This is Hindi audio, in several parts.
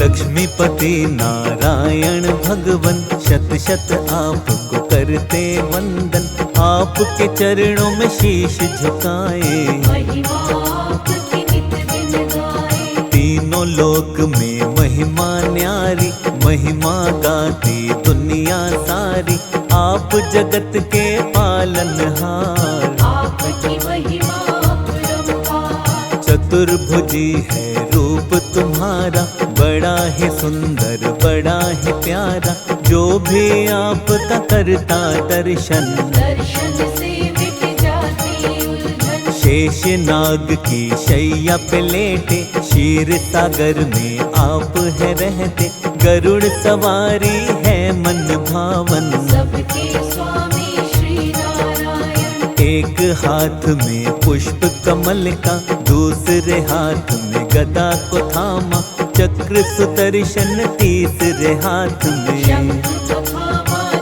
लक्ष्मीपति नारायण भगवन शत शत आपको करते वंदन। आपके चरणों में शीश झुकाए, महिमा आपकी नित दिन गाए। तीनों लोक में महिमा न्यारी, महिमा गाती दुनिया सारी। आप जगत के पालनहार, आपकी महिमा अपरंपार। चतुर्भुजी है रूप तुम्हारा, बड़ा ही सुंदर बड़ा ही प्यारा। जो भी आपका करता दर्शन, दर्शन से मिट जाती उलझन। शेष नाग की शैया पे लेटे, क्षीर सागर में आप है रहते। गरुड़ सवारी है मन भावन, सबके स्वामी श्री नारायण। एक हाथ में पुष्प कमल का, दूसरे हाथ में गदा को थामा। चक्र सुदर्शन तीसरे हाथ में, शंख तथा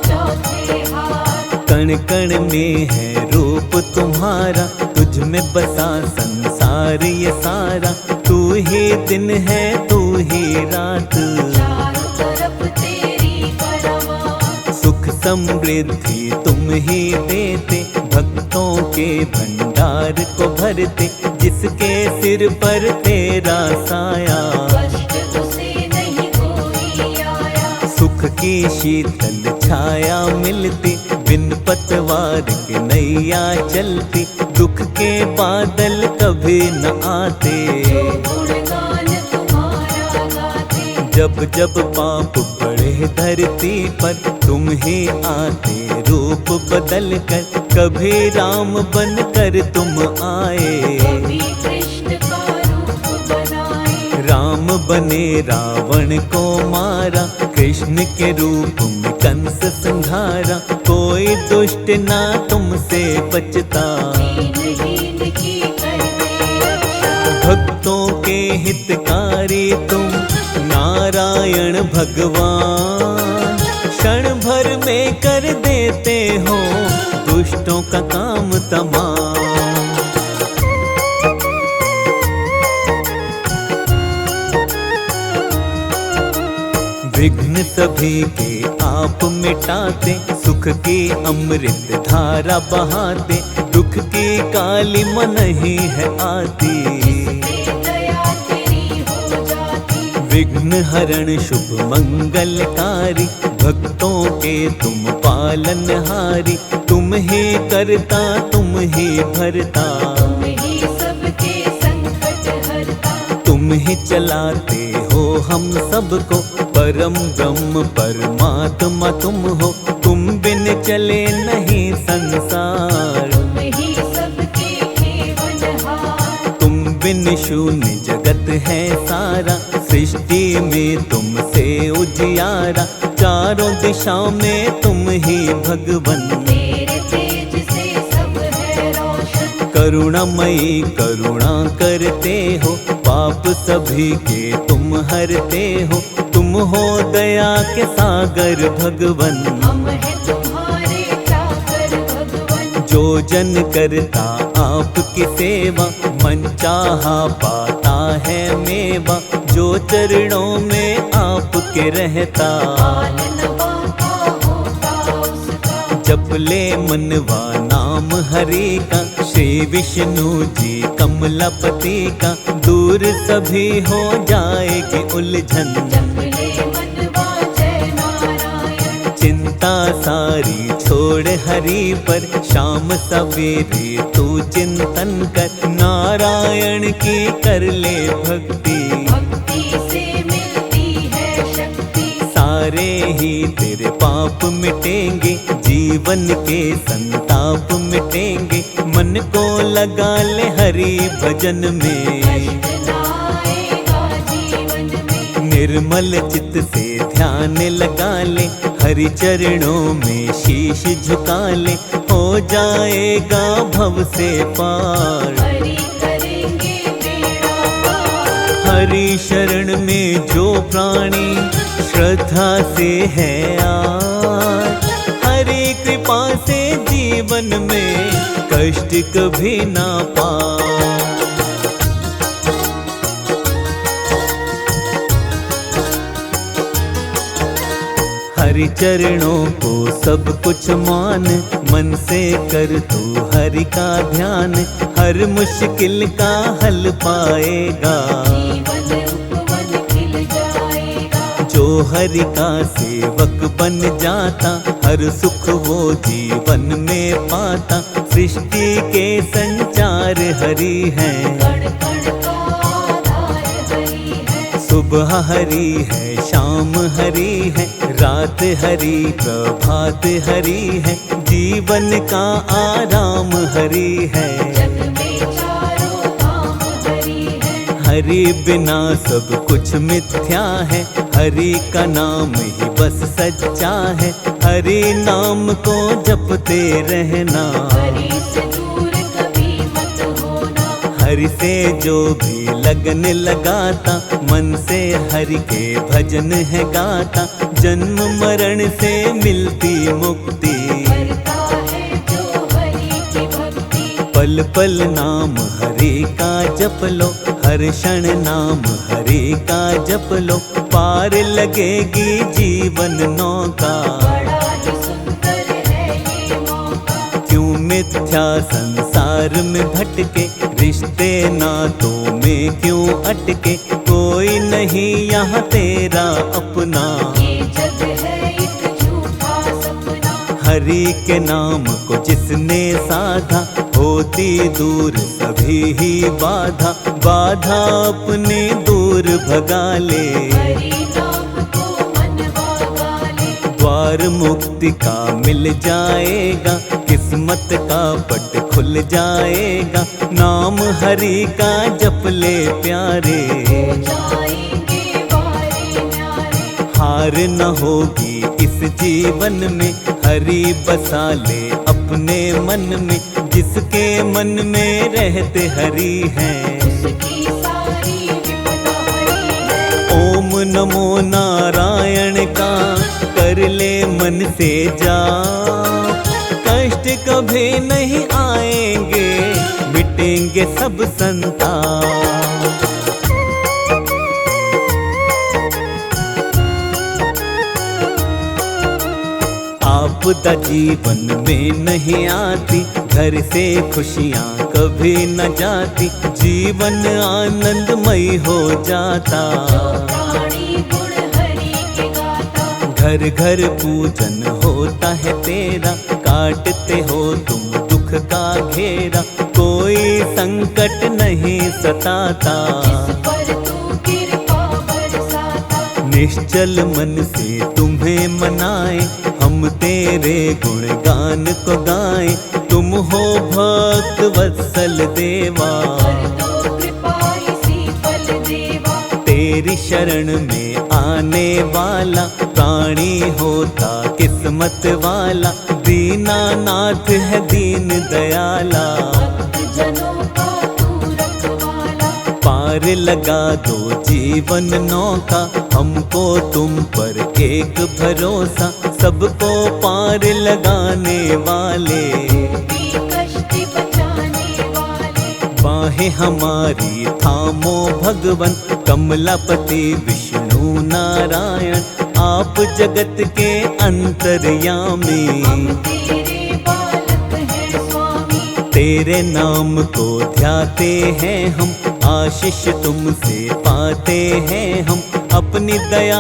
चौथे हाथ। कण कण में है रूप तुम्हारा, तुझ में बसा संसार ये सारा। तू ही दिन है तू ही रात, चारों तरफ तेरी परवान। सुख समृद्धि तुम ही देते, भक्तों के भंडार को भरते। जिसके सिर पर तेरा साया, कष्ट उसे नहीं कोई आया। सुख की शीतल छाया मिलती, बिन पतवार के नैया चलती। दुख के बादल कभी न आते, जो गुणगान तुम्हारा गाते। जब जब पाप बढ़े धरती पर, तुम ही आते रूप बदल कर। कभी राम बन कर तुम आए, कभी कृष्ण का रूप बनाए। राम बने रावण को मारा, कृष्ण के रूप में कंस संहारा। कोई दुष्ट ना तुमसे बचता, दीनहीन की करते रक्षा। भक्तों के हितकारी तुम नारायण भगवान। क्षण भर में कर देते हो दुष्टों का काम तमाम। विघ्न सभी के आप मिटाते, सुख की अमृत धारा बहाते। दुख की काली मन ही है आती, दया तेरी हो जाती। विघ्न हरण शुभ मंगलकारी। भक्तों के तुम पालनहारी, तुम ही करता तुम ही भरता। तुम ही सबके संकट हरता। तुम ही चलाते हो हम सबको, परम ब्रह्म परमात्मा तुम हो। तुम बिन चले नहीं संसार, तुम ही सबके खेवनहार। तुम बिन शून्य जगत है सारा। सृष्टि में तुमसे उजियारा, चारों दिशा में तुम ही भगवन। तेरे तेज से सब है रोशन। करुणामयी करुणा करते हो, पाप सभी के तुम हरते हो। तुम हो दया के सागर भगवन, हम है तुम्हारे चाकर भगवन। जो जन करता आपकी सेवा, मन चाहा पाता है मेवा। जो चरणों में आपके रहता, पालन बाका होता उसका। जप ले मनवा नाम हरि का। श्री विष्णु जी कमलापति का, दूर सभी हो जाएगी उलझन। जप ले मनवा जय नारायण। चिंता सारी छोड़ हरि पर, शाम सवेरे तू चिंतन कर। नारायण की कर ले भक्ति, भक्ति से मिलती है शक्ति। सारे ही तेरे पाप मिटेंगे, जीवन के संताप मिटेंगे। मन को लगा ले हरि भजन में, कष्ट ना आएगा जीवन में। निर्मल चित्त से ध्यान लगा ले, हरि चरणों में शीश झुका ले। हो जाएगा भव से पार, हरि करेंगे बेड़ा पार। हरि शरण में जो प्राणी श्रद्धा से है आज, हरि कृपा से जीवन में कष्ट कभी ना पाए। हरि चरणों को सब कुछ मान, मन से कर तू हरि का ध्यान, हर मुश्किल का हल पाएगा। जीवन उपवन खिल जाएगा। जो हरि का सेवक बन जाता, हर सुख वो जीवन में पाता। सृष्टि के संचार हरि है, कण कण का आधार हरि है। सुबह हरि है, शाम हरि है, रात हरि, प्रभात हरि है। जीवन का आराम हरि है। जग में चारों धाम हरि है। हरि बिना सब कुछ मिथ्या है, हरि का नाम ही बस सच्चा है। हरि नाम को जपते रहना, हरि से दूर कभी मत होना। हरि से जो भी लगन लगाता, मन से हरि के भजन है गाता। जन्म मरण से मिलती मुक्ति, करता है जो हरि की भक्ति। पल पल नाम हरि का जप लो, हर क्षण नाम हरि का जप लो। पार लगेगी जीवन नौका, बड़ा ही सुंदर है ये मौका। क्यों मिथ्या संसार में भटके, रिश्ते नातों में क्यों अटके। कोई नहीं यहाँ तेरा अपना, ये जग है एक झूठा सपना। हरि के नाम को जिसने साधा, होती दूर सभी ही बाधा। बाधा अपने दूर भगा ले, हरि नाम को मनवा ले। द्वार मुक्ति का मिल जाएगा, किस्मत का पट खुल जाएगा। नाम हरि का जप ले प्यारे, हो जाएंगे वारे न्यारे। हार न होगी इस जीवन में। हरि बसा ले अपने मन में, जिसके मन में रहते हरि हैं। उसकी सारी विपदा हरि है। ओम नमो नारायण का कर ले मन से जाप, कष्ट कभी नहीं आएंगे, मिटेंगे सब संताप। आपदा जीवन में नहीं आती, घर से खुशियाँ कभी न जाती। जीवन आनंदमय हो जाता, प्राणी गुण हरि के गाता। घर घर पूजन होता है तेरा। काटते हो तुम दुख का घेरा, कोई संकट नहीं सताता। जिस पर तू कृपा बरसाता। निश्चल मन से तुम्हें मनाए, हम तेरे गुणगान को गाएं। तुम हो भक्त वत्सल देवा, कर दो कृपा इसी पल देवा। तेरी शरण में आने वाला, प्राणी होता किस्मत वाला। दीनानाथ है दीन दयाला, भक्त जनों का तू रखवाला। पार लगा दो जीवन नौका। हमको तुम पर एक भरोसा, सबको पार लगाने वाले। भी कष्ट बचाने वाले। बाहें हमारी थामो भगवन, कमलापति विष्णु नारायण। आप जगत के अंतर्यामी, हम तेरे बालक हैं स्वामी। तेरे नाम को ध्याते हैं हम, आशीष तुमसे पाते हैं हम। अपनी दया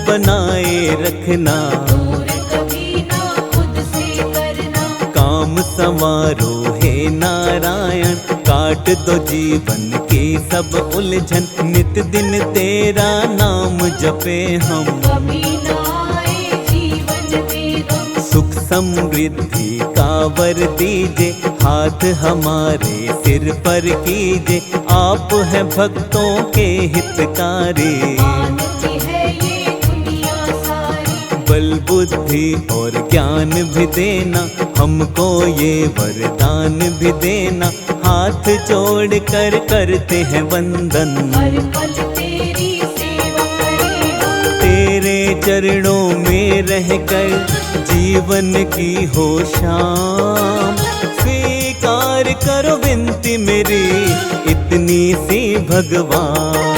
बनाए रखना, दूर कभी ना खुद से करना। काम संवारो हे नारायण। काट दो जीवन की सब उलझन, नित दिन तेरा नाम जपे हम। कभी ना आए जीवन में गम। सुख समृद्धि का वर दीजे, हाथ हमारे सिर पर कीजे। आप है भक्तों के हितकारी, मानती है ये दुनिया सारी। बल बुद्धि और ज्ञान भी देना, हमको ये वरदान भी देना। हाथ जोड़ कर करते हैं वंदन, हर पल तेरी सेवा करेगा। तेरे चरणों में रहकर जीवन की हो शाम। स्वीकार करो विनती मेरी इतनी सी भगवान।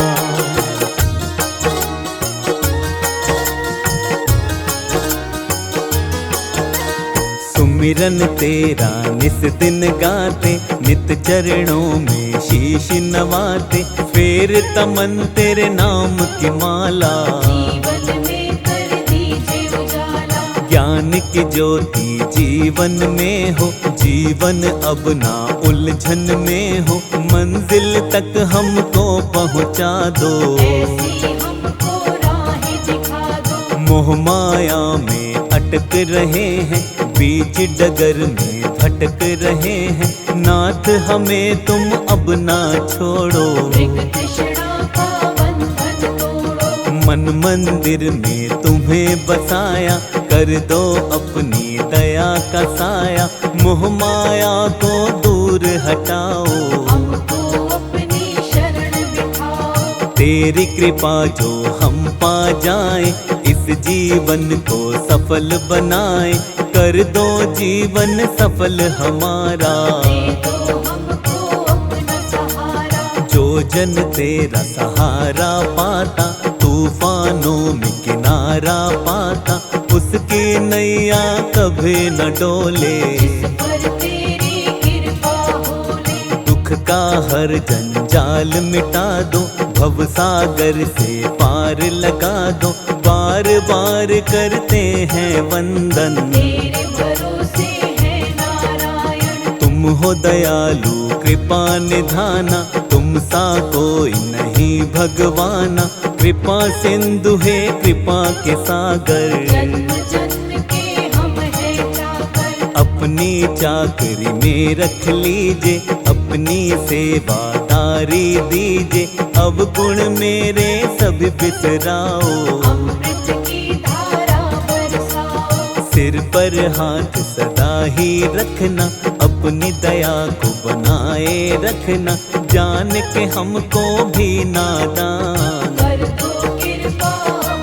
सिमरन तेरा निस दिन गाते, नित चरणों में शीश नवाते, फेर तमन तेरे नाम की माला। जीवन में कर दीजिए उजाला, ज्ञान की ज्योति जीवन में हो, जीवन अब ना उलझन में हो, मंजिल तक हमको पहुँचा दो। ऐसी हमको राहें दिखा दो। मोह माया में अटक रहे हैं, बीच डगर में भटक रहे हैं, नाथ हमें तुम अब ना छोड़ो। मृग तृष्णा का बंधन तोड़ो, मन मंदिर में तुम्हें बसाया, कर दो अपनी दया का साया, मोह माया को दूर हटाओ। हमको अपनी शरण बिठाओ। तेरी कृपा जो हम पा जाएं, इस जीवन को सफल बनाए, कर दो जीवन सफल हमारा। दे दो हमको अपना सहारा, जो जन तेरा सहारा पाता, तूफानों में किनारा पाता, उसकी नैया कभी न डोले। जिस पर तेरी कृपा होले, दुख का हर जंजाल मिटा दो, भव सागर से पार लगा दो, बार बार करते हैं वंदन। तेरे भरोसे है नारायण। तुम हो दयालु कृपा निधाना, तुम सा कोई नहीं भगवाना, कृपा सिंधु है कृपा के सागर। जन्म जन्म के हम है चाकर, अपनी चाकरी में रख लीजिए, अपनी सेवादारी दीजिए, अब गुण मेरे सब बिसराओ। अमृत की धारा बरसाओ। सिर पर हाथ सदा ही रखना, अपनी दया को बनाए रखना, जान के हमको भी नादान। कर दो कृपा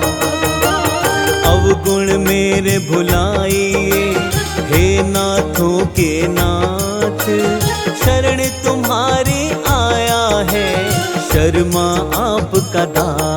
भगवान। अवगुण मेरे भुलाइए, हे नाथों के नाथ, शरण तुम्हारी आया है, शर्मा आपका दास।